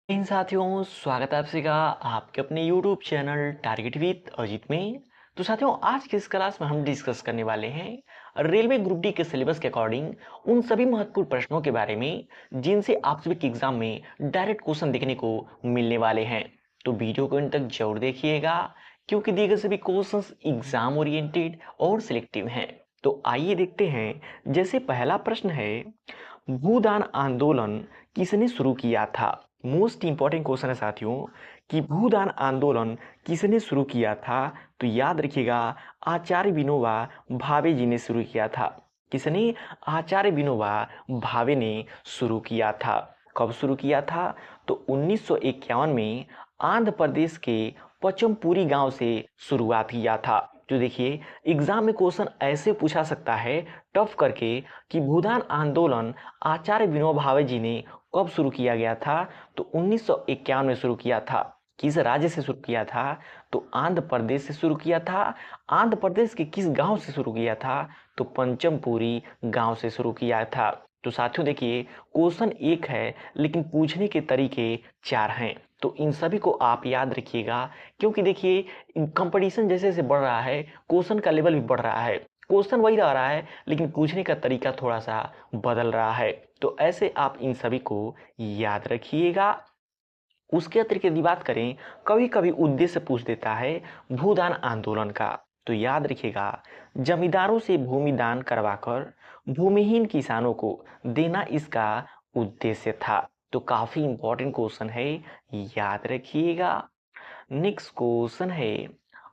इन साथियों, स्वागत है आप सभी का आपके अपने YouTube channel target with Ajit में। तो साथियों, आज की इस क्लास में हम डिस्कस करने वाले हैं रेलवे ग्रुप डी के सिलेबस के अकॉर्डिंग उन सभी महत्वपूर्ण प्रश्नों के बारे में जिनसे आप सभी के एग्जाम में डायरेक्ट क्वेश्चन देखने को मिलने वाले हैं। तो वीडियो को इन तक जरूर देखिएगा क्योंकि दिए गए सभी क्वेश्चंस एग्जाम ओरिएंटेड और सिलेक्टिव हैं। तो आइए देखते हैं। जैसे पहला प्रश्न है, भूदान आंदोलन किसने शुरू किया था? मोस्ट इंपॉर्टेंट क्वेश्चन है साथियों कि भूदान आंदोलन किसने शुरू किया था। तो याद रखिएगा, आचार्य विनोबा भावे जी ने शुरू किया था। किसने? आचार्य विनोबा भावे ने शुरू किया था। कब शुरू किया था? तो 1951 में आंध्र प्रदेश के पचमपुरी गांव से शुरुआत किया था। जो देखिए, एग्जाम में क्वेश्चन ऐसे पूछा सकता है टफ करके कि भूदान आंदोलन आचार्य विनोबा भावे जी ने कब शुरू किया गया था? तो 1951 में शुरू किया था। किस राज्य से शुरू किया था? तो आंध्र प्रदेश से शुरू किया था। आंध्र प्रदेश के किस गांव से शुरू किया था? तो पंचमपुरी गांव से शुरू किया था। तो साथियों देखिए, क्वेश्चन एक है लेकिन पूछने के तरीके चार हैं। तो इन सभी को आप याद रखिएगा क्योंकि देखिए, कंपटीशन जैसे जैसे बढ़ रहा है, क्वेश्चन का लेवल भी बढ़ रहा है। क्वेश्चन वही रहा है लेकिन पूछने का तरीका थोड़ा सा बदल रहा है। तो ऐसे आप इन सभी को याद रखिएगा। उसके अतिरिक्त यदि बात करें, कभी कभी उद्देश्य पूछ देता है भूदान आंदोलन का। तो याद रखिएगा, जमींदारों से भूमि दान करवाकर भूमिहीन किसानों को देना इसका उद्देश्य था। तो काफी इंपॉर्टेंट क्वेश्चन है, याद रखिएगा। नेक्स्ट क्वेश्चन है,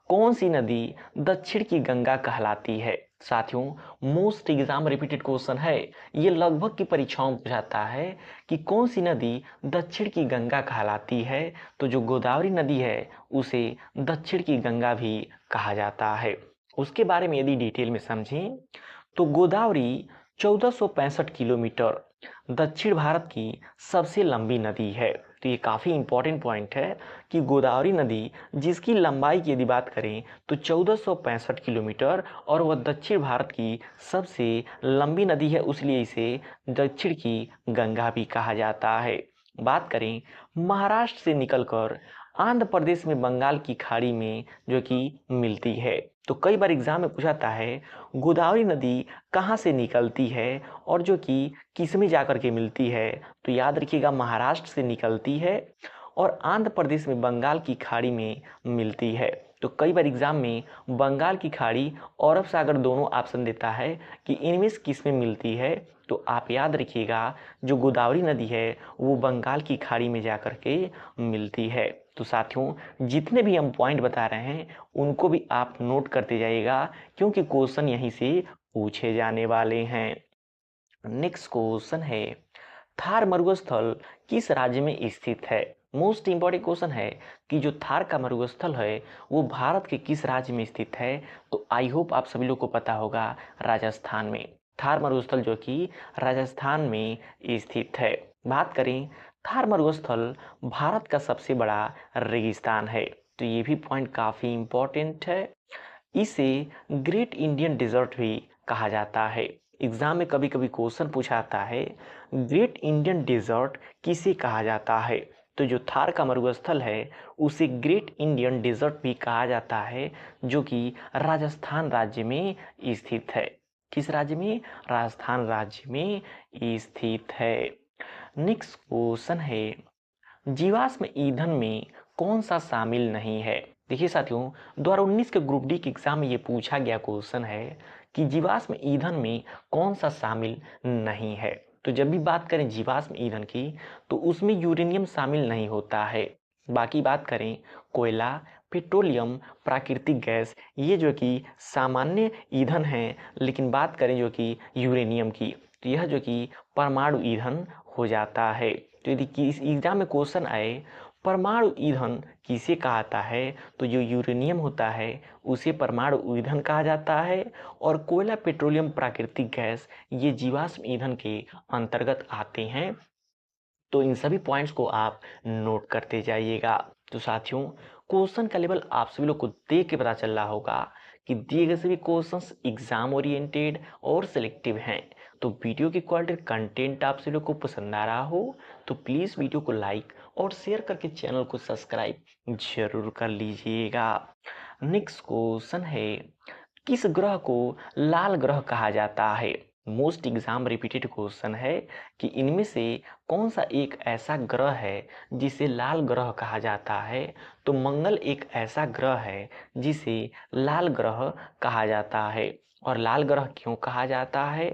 कौन सी नदी दक्षिण की गंगा कहलाती है? साथियों, मोस्ट एग्जाम रिपीटेड क्वेश्चन है। ये लगभग की परीक्षाओं में पूछाता है कि कौन सी नदी दक्षिण की गंगा कहलाती है। तो जो गोदावरी नदी है उसे दक्षिण की गंगा भी कहा जाता है। उसके बारे में यदि डिटेल में समझें तो गोदावरी 1465 किलोमीटर दक्षिण भारत की सबसे लंबी नदी है। तो ये काफ़ी इंपॉर्टेंट पॉइंट है कि गोदावरी नदी जिसकी लंबाई की यदि बात करें तो 1465 किलोमीटर और वह दक्षिण भारत की सबसे लंबी नदी है, इसलिए इसे दक्षिण की गंगा भी कहा जाता है। बात करें महाराष्ट्र से निकलकर आंध्र प्रदेश में बंगाल की खाड़ी में जो कि मिलती है। तो कई बार एग्जाम में पूछाता है गोदावरी नदी कहाँ से निकलती है और जो कि किस में जाकर के मिलती है। तो याद रखिएगा, महाराष्ट्र से निकलती है और आंध्र प्रदेश में बंगाल की खाड़ी में मिलती है। तो कई बार एग्जाम में बंगाल की खाड़ी और अरब सागर दोनों ऑप्शन देता है कि इनमें से किस में मिलती है। तो आप याद रखिएगा, जो गोदावरी नदी है वो बंगाल की खाड़ी में जाकर के मिलती है। तो साथियों, जितने भी हम पॉइंट बता रहे हैं उनको भी आप नोट करते जाइएगा क्योंकि क्वेश्चन यहीं से पूछे जाने वाले हैं। नेक्स्ट क्वेश्चन है, थार मरुस्थल किस राज्य में स्थित है? मोस्ट इंपॉर्टेंट क्वेश्चन है कि जो थार का मरुस्थल है वो भारत के किस राज्य में स्थित है। तो आई होप आप सभी लोग को पता होगा, राजस्थान में। थार मरुस्थल जो कि राजस्थान में स्थित है। बात करें, थार मरुस्थल भारत का सबसे बड़ा रेगिस्तान है। तो ये भी पॉइंट काफी इंपॉर्टेंट है। इसे ग्रेट इंडियन डेजर्ट भी कहा जाता है। एग्जाम में कभी कभी क्वेश्चन पूछा आता है ग्रेट इंडियन डेजर्ट किसे कहा जाता है। तो जो थार का मरुस्थल है उसे ग्रेट इंडियन डेजर्ट भी कहा जाता है, जो कि राजस्थान राज्य में स्थित है। किस राज्य में? राजस्थान राज्य में स्थित है। नेक्स्ट क्वेश्चन है, जीवाश्म ईंधन में कौन सा शामिल नहीं है? देखिए साथियों, 2019 के ग्रुप डी के एग्जाम में ये पूछा गया क्वेश्चन है कि जीवाश्म ईंधन में कौन सा शामिल नहीं है। तो जब भी बात करें जीवाश्म ईंधन की तो उसमें यूरेनियम शामिल नहीं होता है। बाकी बात करें कोयला, पेट्रोलियम, प्राकृतिक गैस, ये जो कि सामान्य ईंधन है, लेकिन बात करें जो कि यूरेनियम की तो यह जो कि परमाणु ईंधन हो जाता है। तो यदि इस एग्जाम में क्वेश्चन आए परमाणु ईंधन किसे कहता है, तो जो यूरेनियम होता है उसे परमाणु ईंधन कहा जाता है और कोयला, पेट्रोलियम, प्राकृतिक गैस ये जीवाश्म ईंधन के अंतर्गत आते हैं। तो इन सभी पॉइंट्स को आप नोट करते जाइएगा। तो साथियों, क्वेश्चन का लेवल आप सभी लोग को देख के पता चल रहा होगा कि दिए गए सभी क्वेश्चंस एग्जाम ओरिएंटेड और सिलेक्टिव हैं। तो वीडियो की क्वालिटी कंटेंट आप सभी लोग को पसंद आ रहा हो तो प्लीज़ वीडियो को लाइक और शेयर करके चैनल को सब्सक्राइब जरूर कर लीजिएगा। नेक्स्ट क्वेश्चन है, किस ग्रह को लाल ग्रह कहा जाता है? मोस्ट एग्जाम रिपीटेड क्वेश्चन है कि इनमें से कौन सा एक ऐसा ग्रह है जिसे लाल ग्रह कहा जाता है? तो मंगल एक ऐसा ग्रह है जिसे लाल ग्रह कहा जाता है। और लाल ग्रह क्यों कहा जाता है?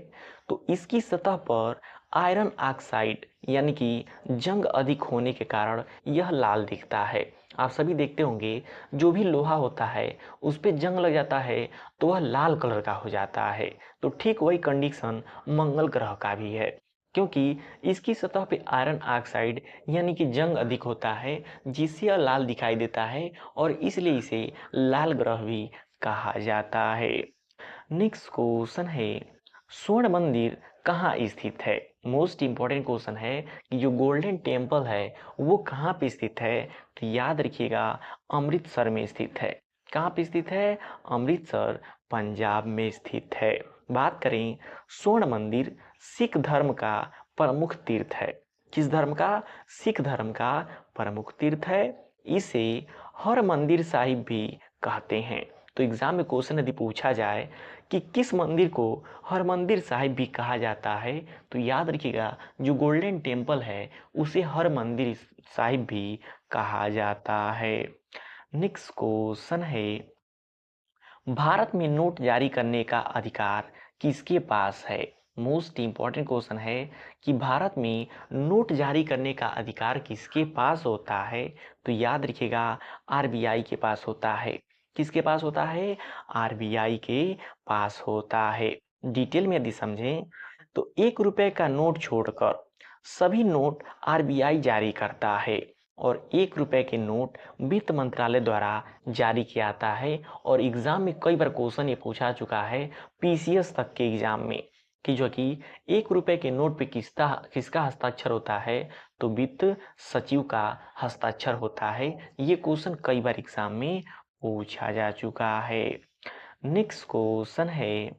तो इसकी सतह पर आयरन ऑक्साइड यानी कि जंग अधिक होने के कारण यह लाल दिखता है। आप सभी देखते होंगे, जो भी लोहा होता है उस पे जंग लग जाता है तो वह लाल कलर का हो जाता है। तो ठीक वही कंडीशन मंगल ग्रह का भी है, क्योंकि इसकी सतह पे आयरन ऑक्साइड यानी कि जंग अधिक होता है, जिससे यह लाल दिखाई देता है और इसलिए इसे लाल ग्रह भी कहा जाता है। नेक्स्ट क्वेश्चन है, स्वर्ण मंदिर कहाँ स्थित है? मोस्ट इंपॉर्टेंट क्वेश्चन है कि जो गोल्डन टेम्पल है वो कहाँ पे स्थित है? तो याद रखिएगा, अमृतसर में स्थित है। कहाँ पे स्थित है? अमृतसर, पंजाब में स्थित है। बात करें, स्वर्ण मंदिर सिख धर्म का प्रमुख तीर्थ है। किस धर्म का? सिख धर्म का प्रमुख तीर्थ है। इसे हर मंदिर साहिब भी कहते हैं। तो एग्जाम में क्वेश्चन यदि पूछा जाए कि किस मंदिर को हरमंदिर साहिब भी कहा जाता है, तो याद रखिएगा, जो गोल्डन टेम्पल है उसे हरमंदिर साहिब भी कहा जाता है। नेक्स्ट क्वेश्चन है, भारत में नोट जारी करने का अधिकार किसके पास है? मोस्ट इंपॉर्टेंट क्वेश्चन है कि भारत में नोट जारी करने का अधिकार किसके पास होता है? तो याद रखिएगा, आरबीआई के पास होता है। किसके पास होता है? आरबीआई के पास होता है। डिटेल में यदि समझें तो 1 रुपए का नोट छोड़कर सभी नोट आरबीआई जारी करता है और 1 रुपए के नोट वित्त मंत्रालय द्वारा जारी किया जाता है। और एग्जाम में कई बार क्वेश्चन ये पूछा चुका है, पीसीएस तक के एग्जाम में, कि जो कि 1 रुपए के नोट पे किसका हस्ताक्षर होता है? तो वित्त सचिव का हस्ताक्षर होता है। ये क्वेश्चन कई बार एग्जाम में पूछा जा चुका है। नेक्स्ट क्वेश्चन है,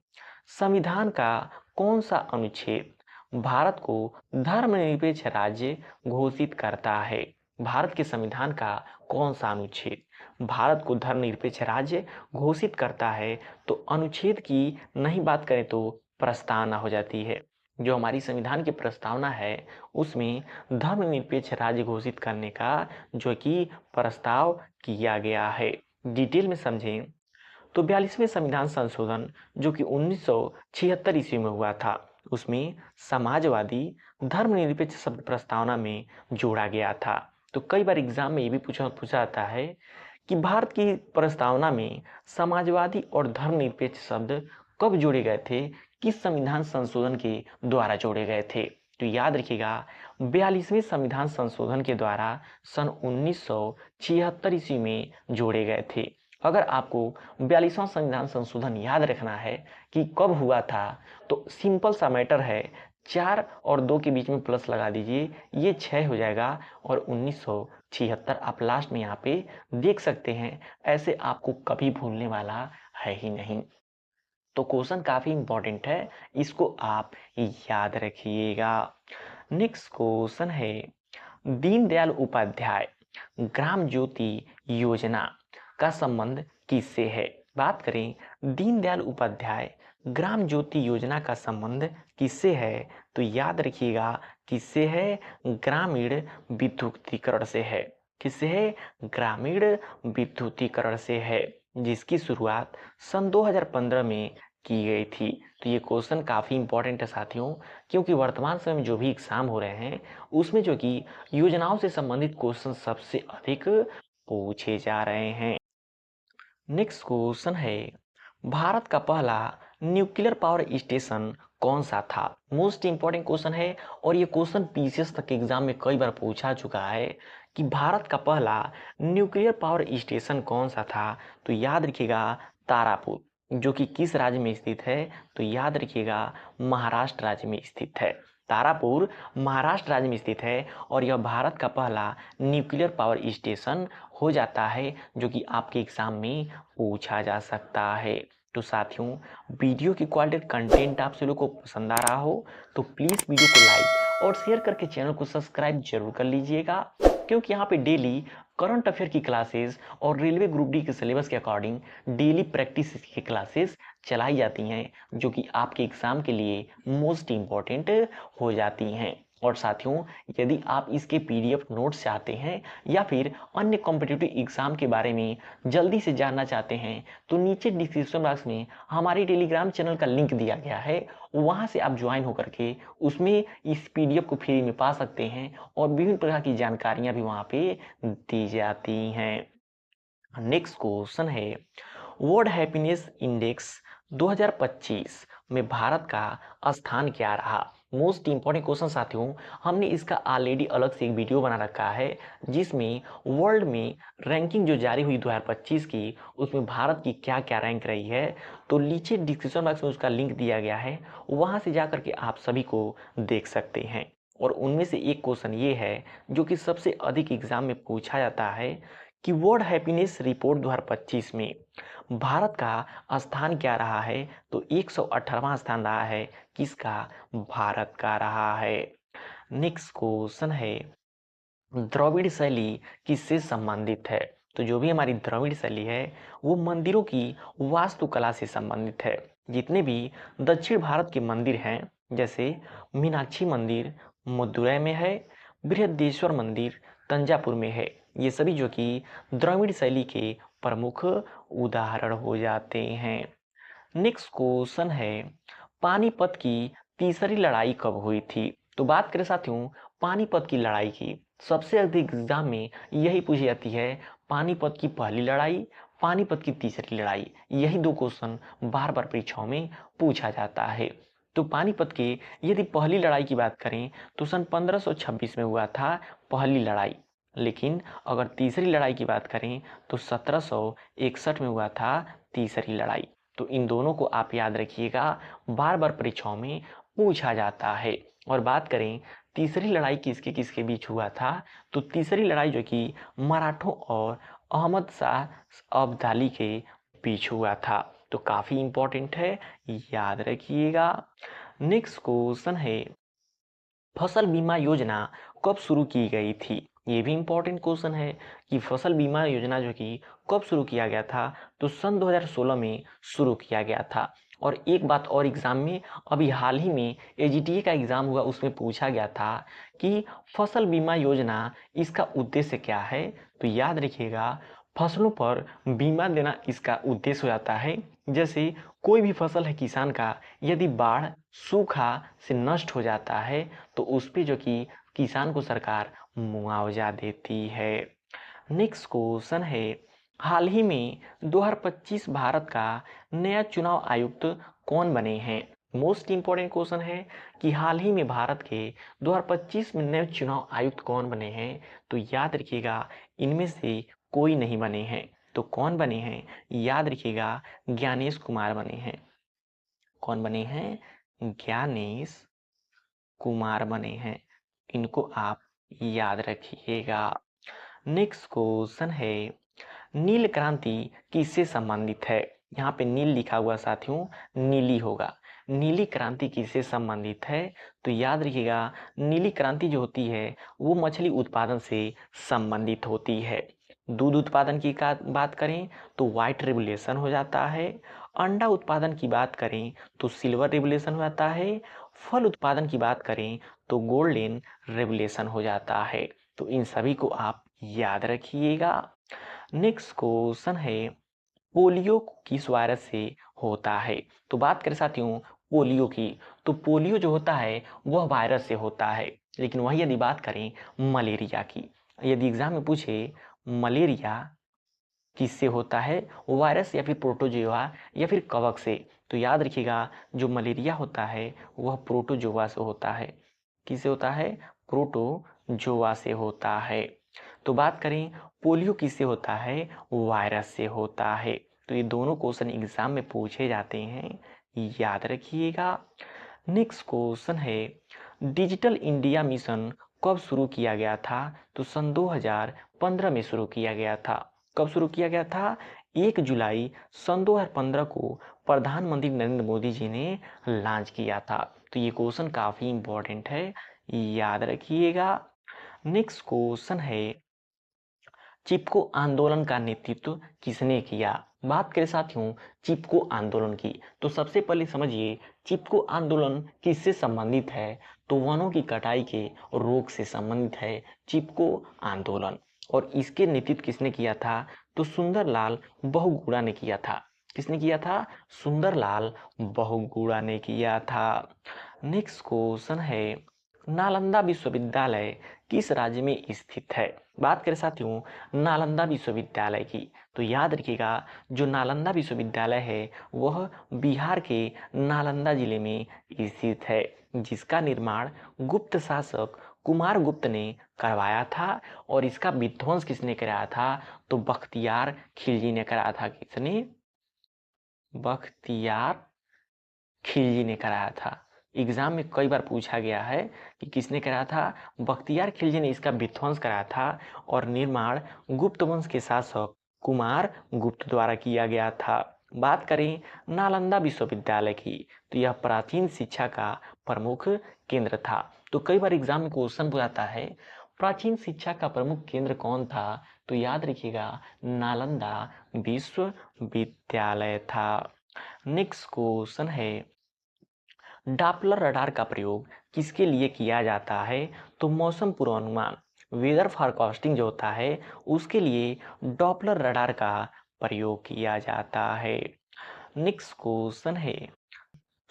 संविधान का कौन सा अनुच्छेद भारत को धर्मनिरपेक्ष राज्य घोषित करता है? भारत के संविधान का कौन सा अनुच्छेद भारत को धर्मनिरपेक्ष राज्य घोषित करता है? तो अनुच्छेद की नहीं बात करें तो प्रस्तावना हो जाती है। जो हमारी संविधान की प्रस्तावना है उसमें धर्मनिरपेक्ष राज्य घोषित करने का जो कि प्रस्ताव किया गया है। डिटेल में समझें तो 42वें संविधान संशोधन जो कि 1976 ईस्वी में हुआ था, उसमें समाजवादी धर्मनिरपेक्ष शब्द प्रस्तावना में जोड़ा गया था। तो कई बार एग्जाम में ये भी पूछा जाता है कि भारत की प्रस्तावना में समाजवादी और धर्मनिरपेक्ष शब्द कब जोड़े गए थे, किस संविधान संशोधन के द्वारा जोड़े गए थे? तो याद रखिएगा, 42वें संविधान संशोधन के द्वारा सन 1976 ईस्वी में जोड़े गए थे। अगर आपको 42वां संविधान संशोधन याद रखना है कि कब हुआ था, तो सिंपल सा मैटर है, 4 और 2 के बीच में प्लस लगा दीजिए, ये 6 हो जाएगा और 1976 आप लास्ट में यहाँ पे देख सकते हैं। ऐसे आपको कभी भूलने वाला है ही नहीं। तो क्वेश्चन काफी इंपॉर्टेंट है, इसको आप याद रखिएगा। नेक्स्ट क्वेश्चन है, दीनदयाल उपाध्याय ग्राम ज्योति योजना का संबंध किससे है? बात करें दीनदयाल उपाध्याय ग्राम ज्योति योजना का संबंध किससे है? तो याद रखिएगा, किससे है? ग्रामीण विद्युतीकरण से है। किससे है? ग्रामीण विद्युतीकरण से है, जिसकी शुरुआत सन 2015 में की गई थी। तो ये क्वेश्चन काफ़ी इंपॉर्टेंट है साथियों, क्योंकि वर्तमान समय में जो भी एग्जाम हो रहे हैं उसमें जो कि योजनाओं से संबंधित क्वेश्चन सबसे अधिक पूछे जा रहे हैं। नेक्स्ट क्वेश्चन है, भारत का पहला न्यूक्लियर पावर स्टेशन कौन सा था? मोस्ट इंपॉर्टेंट क्वेश्चन है और ये क्वेश्चन पीसीएस तक एग्जाम में कई बार पूछा चुका है कि भारत का पहला न्यूक्लियर पावर स्टेशन कौन सा था? तो याद रखिएगा, तारापुर, जो कि किस राज्य में स्थित है? तो याद रखिएगा, महाराष्ट्र राज्य में स्थित है। तारापुर महाराष्ट्र राज्य में स्थित है और यह भारत का पहला न्यूक्लियर पावर स्टेशन हो जाता है, जो कि आपके एग्जाम में पूछा जा सकता है। तो साथियों, वीडियो की क्वालिटी कंटेंट आप सभी को पसंद आ रहा हो तो प्लीज़ वीडियो को लाइक और शेयर करके चैनल को सब्सक्राइब जरूर कर लीजिएगा। क्योंकि यहाँ पे डेली करंट अफेयर की क्लासेस और रेलवे ग्रुप डी के सिलेबस के अकॉर्डिंग डेली प्रैक्टिस की क्लासेस चलाई जाती हैं, जो कि आपके एग्जाम के लिए मोस्ट इम्पॉर्टेंट हो जाती हैं। और साथियों, यदि आप इसके पीडीएफ नोट्स चाहते हैं या फिर अन्य कॉम्पिटिटिव एग्जाम के बारे में जल्दी से जानना चाहते हैं, तो नीचे डिस्क्रिप्शन बॉक्स में हमारे टेलीग्राम चैनल का लिंक दिया गया है, वहां से आप ज्वाइन होकर के उसमें इस पीडीएफ को फ्री में पा सकते हैं और विभिन्न प्रकार की जानकारियां भी वहां पे दी जाती हैं। नेक्स्ट क्वेश्चन है, वर्ल्ड हैप्पीनेस इंडेक्स 2025 में भारत का स्थान क्या रहा? मोस्ट इंपॉर्टेंट क्वेश्चन साथियों, हमने इसका ऑलरेडी अलग से एक वीडियो बना रखा है जिसमें वर्ल्ड में रैंकिंग जो जारी हुई 2025 की, उसमें भारत की क्या क्या रैंक रही है। तो नीचे डिस्क्रिप्शन बॉक्स में उसका लिंक दिया गया है, वहां से जाकर के आप सभी को देख सकते हैं। और उनमें से एक क्वेश्चन ये है जो कि सबसे अधिक एग्जाम में पूछा जाता है कि वर्ल्ड हैप्पीनेस रिपोर्ट 2025 में भारत का स्थान क्या रहा है? तो 118वां स्थान रहा है। किसका? भारत का रहा है। नेक्स्ट क्वेश्चन है, द्रविड़ शैली किससे संबंधित है? तो जो भी हमारी द्रविड़ शैली है वो मंदिरों की वास्तुकला से संबंधित है। जितने भी दक्षिण भारत के मंदिर हैं, जैसे मीनाक्षी मंदिर मदुरै में है, बृहदेश्वर मंदिर तंजापुर में है, ये सभी जो कि द्रविड़ शैली के प्रमुख उदाहरण हो जाते हैं। नेक्स्ट क्वेश्चन है, पानीपत की तीसरी लड़ाई कब हुई थी? तो बात करें साथियों पानीपत की लड़ाई की, सबसे अधिक एग्जाम में यही पूछी जाती है, पानीपत की पहली लड़ाई, पानीपत की तीसरी लड़ाई, यही दो क्वेश्चन बार बार परीक्षाओं में पूछा जाता है। तो पानीपत के यदि पहली लड़ाई की बात करें तो सन 1526 में हुआ था पहली लड़ाई, लेकिन अगर तीसरी लड़ाई की बात करें तो 1761 में हुआ था तीसरी लड़ाई। तो इन दोनों को आप याद रखिएगा, बार बार परीक्षाओं में पूछा जाता है। और बात करें तीसरी लड़ाई किसके किसके बीच हुआ था, तो तीसरी लड़ाई जो कि मराठों और अहमद शाह अब्दाली के बीच हुआ था। तो काफी इंपॉर्टेंट है, याद रखिएगा। नेक्स्ट क्वेश्चन है, फसल बीमा योजना कब शुरू की गई थी? ये भी इंपॉर्टेंट क्वेश्चन है कि फसल बीमा योजना जो कि कब शुरू किया गया था, तो सन 2016 में शुरू किया गया था। और एक बात और एग्जाम में अभी हाल ही में एजीटीए का एग्जाम हुआ, उसमें पूछा गया था कि फसल बीमा योजना इसका उद्देश्य क्या है। तो याद रखिएगा, फसलों पर बीमा देना इसका उद्देश्य हो जाता है। जैसे कोई भी फसल है किसान का, यदि बाढ़ सूखा से नष्ट हो जाता है तो उस पे जो कि किसान को सरकार मुआवजा देती है। नेक्स्ट क्वेश्चन है, हाल ही में 2025 भारत का नया चुनाव आयुक्त कौन बने हैं? मोस्ट इंपॉर्टेंट क्वेश्चन है कि हाल ही में भारत के 2025 में नए चुनाव आयुक्त कौन बने हैं। तो याद रखिएगा, इनमें से कोई नहीं बने हैं। तो कौन बने हैं? याद रखिएगा, ज्ञानेश कुमार बने हैं। कौन बने हैं? ज्ञानेश कुमार बने हैं। इनको आप याद रखिएगा। नेक्स्ट क्वेश्चन है, नील क्रांति किससे संबंधित है? यहाँ पे नील लिखा हुआ साथियों, नीली होगा। नीली क्रांति किससे संबंधित है? तो याद रखिएगा, नीली क्रांति जो होती है वो मछली उत्पादन से संबंधित होती है। दूध उत्पादन की बात करें तो व्हाइट रेवोल्यूशन हो जाता है। अंडा उत्पादन की बात करें तो सिल्वर रेवोल्यूशन हो जाता है। फल उत्पादन की बात करें तो गोल्डन रेवोल्यूशन हो जाता है। तो इन सभी को आप याद रखिएगा। नेक्स्ट क्वेश्चन है, पोलियो किस वायरस से होता है? तो बात करें साथियों पोलियो की, तो पोलियो जो होता है वह वायरस से होता है। लेकिन वही यदि बात करें मलेरिया की, यदि एग्जाम में पूछे मलेरिया किससे होता है, वायरस या फिर प्रोटोजोआ या फिर कवक से, तो याद रखिएगा जो मलेरिया होता है वह प्रोटोजोआ से होता है। किससे होता है? प्रोटोजोआ से होता है। तो बात करें पोलियो किससे होता है, वायरस से होता है। तो ये दोनों क्वेश्चन एग्जाम में पूछे जाते हैं, याद रखिएगा। नेक्स्ट क्वेश्चन है, डिजिटल इंडिया मिशन कब शुरू किया गया था? तो सन 2015 में शुरू किया गया था। कब शुरू किया गया था? 1 जुलाई सन 2015 को प्रधानमंत्री नरेंद्र मोदी जी ने लॉन्च किया था। तो ये क्वेश्चन काफी इंपॉर्टेंट है, याद रखिएगा। नेक्स्ट क्वेश्चन है, चिपको आंदोलन का नेतृत्व किसने किया? बात करें साथियों चिपको आंदोलन की, तो सबसे पहले समझिए चिपको आंदोलन किससे संबंधित है? तो वनों की कटाई के रोक से संबंधित है चिपको आंदोलन। और इसके नेतृत्व किसने किया था? तो सुंदरलाल बहुगुणा ने किया था। किसने किया था? सुंदरलाल बहुगुणा ने किया था। नेक्स्ट क्वेश्चन है, नालंदा विश्वविद्यालय किस राज्य में स्थित है? बात करें साथियों नालंदा विश्वविद्यालय की, तो याद रखिएगा जो नालंदा विश्वविद्यालय है वह बिहार के नालंदा जिले में स्थित है, जिसका निर्माण गुप्त शासक कुमार गुप्त ने करवाया था। और इसका विध्वंस किसने कराया था? तो बख्तियार खिलजी ने कराया था। किसने? बख्तियार खिलजी ने कराया था। एग्जाम में कई बार पूछा गया है कि किसने कराया था? बख्तियार खिलजी ने इसका विध्वंस कराया था और निर्माण गुप्त वंश के शासक कुमार गुप्त द्वारा किया गया था। बात करें नालंदा विश्वविद्यालय की, तो यह प्राचीन शिक्षा का प्रमुख केंद्र था। तो कई बार एग्जाम में क्वेश्चन पूछाता है प्राचीन शिक्षा का प्रमुख केंद्र कौन था? तो याद रखिएगा नालंदा विश्वविद्यालय था। नेक्स्ट क्वेश्चन है, डॉपलर रडार का प्रयोग किसके लिए किया जाता है? तो मौसम पूर्वानुमान वेदर फोरकास्टिंग जो होता है उसके लिए डॉपलर रडार का प्रयोग किया जाता है। नेक्स्ट क्वेश्चन है,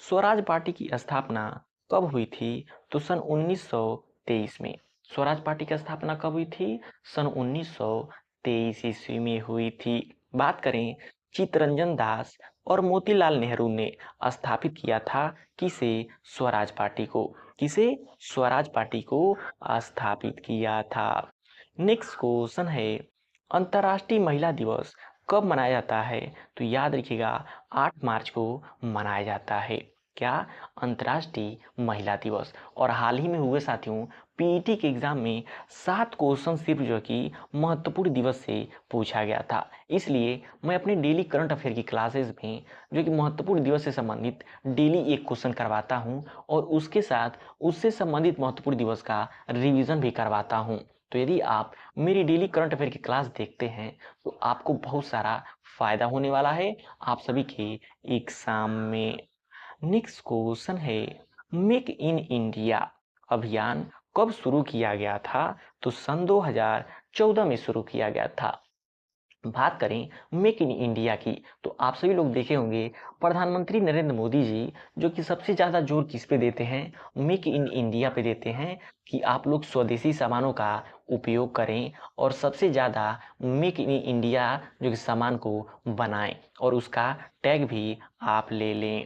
स्वराज पार्टी की स्थापना कब हुई थी? तो सन 1923 में। स्वराज पार्टी की स्थापना कब हुई थी? सन 1923 ईस्वी में हुई थी। बात करें चित्तरंजन दास और मोतीलाल नेहरू ने स्थापित किया था किसे? स्वराज पार्टी को। किसे? स्वराज पार्टी को स्थापित किया था। नेक्स्ट क्वेश्चन है, अंतर्राष्ट्रीय महिला दिवस कब मनाया जाता है? तो याद रखिएगा 8 मार्च को मनाया जाता है। क्या? अंतर्राष्ट्रीय महिला दिवस। और हाल ही में हुए साथियों पीईटी के एग्जाम में 7 क्वेश्चन सिर्फ जो कि महत्वपूर्ण दिवस से पूछा गया था, इसलिए मैं अपने डेली करंट अफेयर की क्लासेस में जो कि महत्वपूर्ण दिवस से संबंधित डेली एक क्वेश्चन करवाता हूं और उसके साथ उससे संबंधित महत्वपूर्ण दिवस का रिवीजन भी करवाता हूं। तो यदि आप मेरी डेली करंट अफेयर की क्लास देखते हैं तो आपको बहुत सारा फायदा होने वाला है आप सभी के एग्जाम में। नेक्स्ट क्वेश्चन है, मेक इन इंडिया अभियान कब शुरू किया गया था? तो सन 2014 में शुरू किया गया था। बात करें मेक इन इंडिया की, तो आप सभी लोग देखे होंगे प्रधानमंत्री नरेंद्र मोदी जी जो कि सबसे ज़्यादा जोर किस पे देते हैं? मेक इन इंडिया पे देते हैं कि आप लोग स्वदेशी सामानों का उपयोग करें और सबसे ज़्यादा मेक इन इंडिया जो कि सामान को बनाएं और उसका टैग भी आप ले लें।